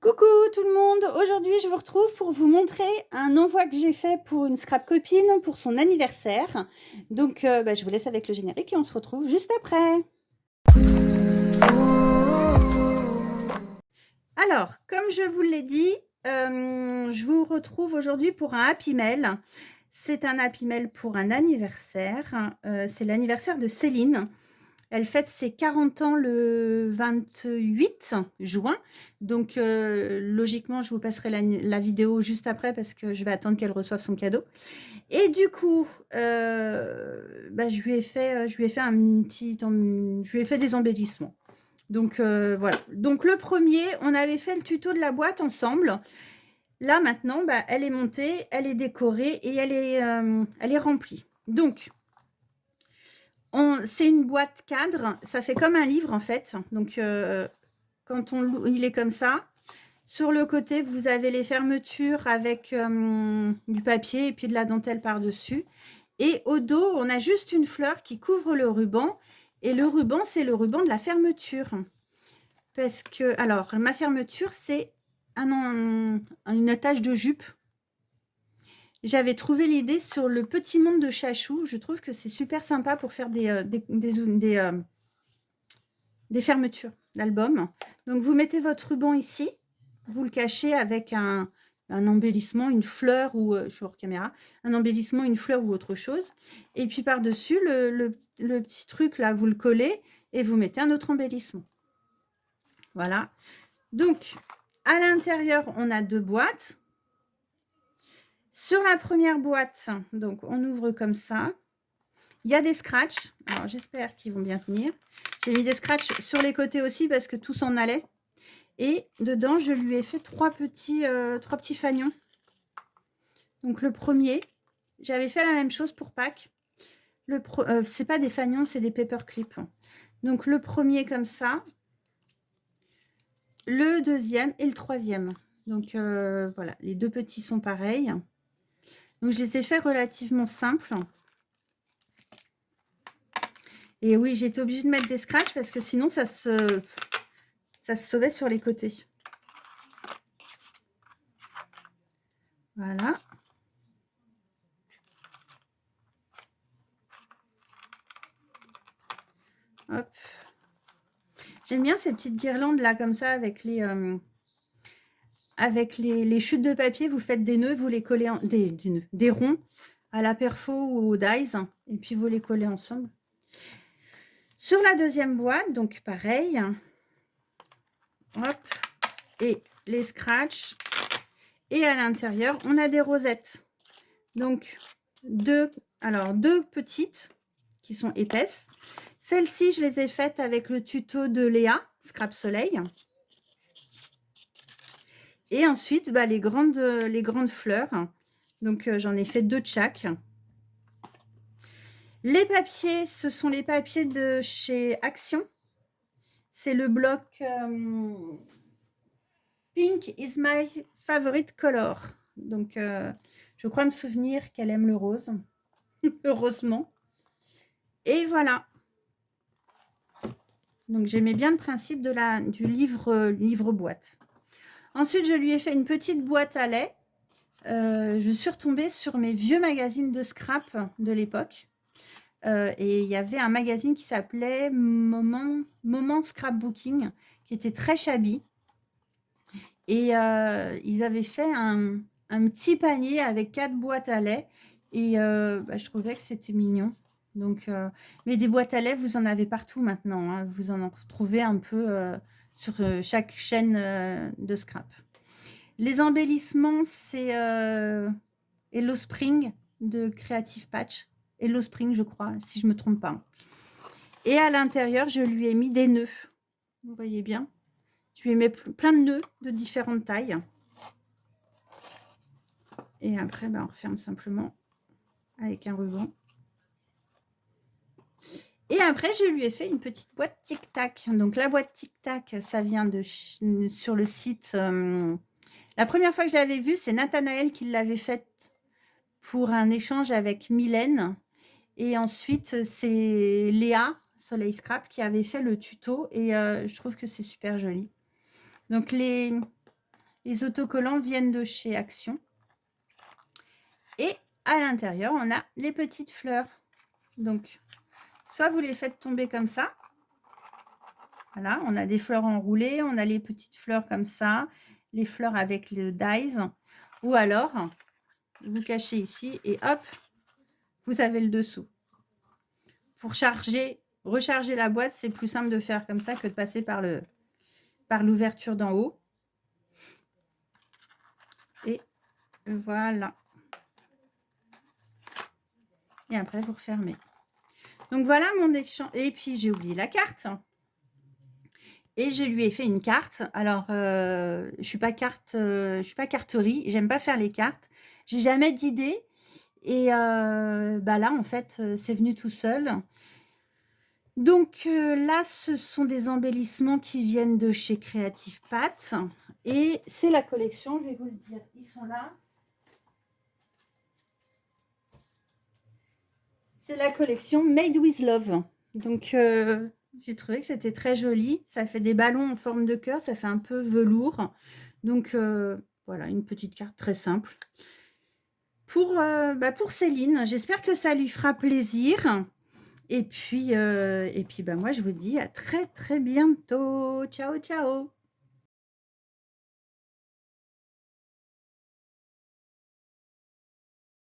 Coucou tout le monde, aujourd'hui je vous retrouve pour vous montrer un envoi que j'ai fait pour une scrap copine pour son anniversaire. Donc je vous laisse avec le générique et on se retrouve juste après. Alors, comme je vous l'ai dit, je vous retrouve aujourd'hui pour un Happy Mail. C'est un Happy Mail pour un anniversaire, c'est l'anniversaire de Céline. Elle fête ses 40 ans le 28 juin. Donc, logiquement, je vous passerai la vidéo juste après parce que je vais attendre qu'elle reçoive son cadeau. Et du coup, je lui ai fait des embellissements. Donc, voilà. Donc, le premier, on avait fait le tuto de la boîte ensemble. Là, maintenant, elle est montée, elle est décorée et elle est remplie. Donc, c'est une boîte cadre, ça fait comme un livre en fait. Donc, quand il est comme ça, sur le côté, vous avez les fermetures avec du papier et puis de la dentelle par-dessus. Et au dos, on a juste une fleur qui couvre le ruban. Et le ruban, c'est le ruban de la fermeture. Parce que, alors, ma fermeture, c'est une attache de jupe. J'avais trouvé l'idée sur le Petit Monde de Chachou. Je trouve que c'est super sympa pour faire des fermetures d'albums. Donc, vous mettez votre ruban ici. Vous le cachez avec un embellissement, une fleur ou, je suis hors caméra, un embellissement, une fleur ou autre chose. Et puis, par-dessus, le petit truc là, vous le collez et vous mettez un autre embellissement. Voilà. Donc, à l'intérieur, on a 2 boîtes. Sur la première boîte, donc on ouvre comme ça. Il y a des scratchs. Alors, j'espère qu'ils vont bien tenir. J'ai mis des scratchs sur les côtés aussi parce que tout s'en allait. Et dedans, je lui ai fait 3 petits fanions. Donc, le premier, j'avais fait la même chose pour Pâques. C'est pas des fanions, c'est des paperclips. Donc, le premier comme ça. Le deuxième et le troisième. Donc, voilà, les 2 petits sont pareils. Donc, je les ai fait relativement simples. Et oui, j'ai été obligée de mettre des scratchs parce que sinon, ça se sauvait sur les côtés. Voilà. Hop. J'aime bien ces petites guirlandes là, comme ça, avec les chutes de papier. Vous faites des nœuds, vous les collez des ronds à la perfo ou au dies, et puis vous les collez ensemble. Sur la deuxième boîte, donc pareil. Hop. Et les scratchs. Et à l'intérieur, on a des rosettes. Donc, deux petites qui sont épaisses. Celles-ci, je les ai faites avec le tuto de Léa, Scrap Soleil. Et ensuite, les grandes fleurs. Donc, j'en ai fait 2 de chaque. Les papiers, ce sont les papiers de chez Action. C'est le bloc Pink is my favorite color. Donc, je crois me souvenir qu'elle aime le rose. Heureusement. Et voilà. Donc, j'aimais bien le principe du livre boîte. Ensuite, je lui ai fait une petite boîte à lait. Je suis retombée sur mes vieux magazines de scrap de l'époque. Et il y avait un magazine qui s'appelait Moment Scrapbooking, qui était très shabby. Et ils avaient fait un petit panier avec 4 boîtes à lait. Et je trouvais que c'était mignon. Donc, mais des boîtes à lait, vous en avez partout maintenant, hein. Vous en retrouvez un peu sur chaque chaîne de scrap. Les embellissements, c'est Hello Spring de Creative Patch. Hello Spring, je crois, si je ne me trompe pas. Et à l'intérieur, je lui ai mis des nœuds. Vous voyez bien. Je lui ai mis plein de nœuds de différentes tailles. Et après, on referme simplement avec un ruban. Et après, je lui ai fait une petite boîte tic-tac. Donc, la boîte tic-tac, ça vient sur le site. La première fois que je l'avais vue, c'est Nathanaël qui l'avait faite pour un échange avec Mylène. Et ensuite, c'est Léa, Soleil Scrap, qui avait fait le tuto. Et je trouve que c'est super joli. Donc, les Les autocollants viennent de chez Action. Et à l'intérieur, on a les petites fleurs. Donc, soit vous les faites tomber comme ça. Voilà, on a des fleurs enroulées, on a les petites fleurs comme ça, les fleurs avec le dies. Ou alors, vous cachez ici et hop, vous avez le dessous. Pour recharger la boîte, c'est plus simple de faire comme ça que de passer par l'ouverture d'en haut. Et voilà. Et après, vous refermez. Donc voilà mon échange. Et puis, j'ai oublié la carte. Et je lui ai fait une carte. Alors, je suis pas carterie. J'aime pas faire les cartes. J'ai jamais d'idée. Et bah là, en fait, c'est venu tout seul. Donc là, ce sont des embellissements qui viennent de chez Creative Pat. Et c'est la collection, je vais vous le dire. Ils sont là. C'est la collection Made with Love. Donc, j'ai trouvé que c'était très joli. Ça fait des ballons en forme de cœur. Ça fait un peu velours. Donc, voilà, une petite carte très simple. Pour Céline, j'espère que ça lui fera plaisir. Et puis, moi, je vous dis à très, très bientôt. Ciao, ciao.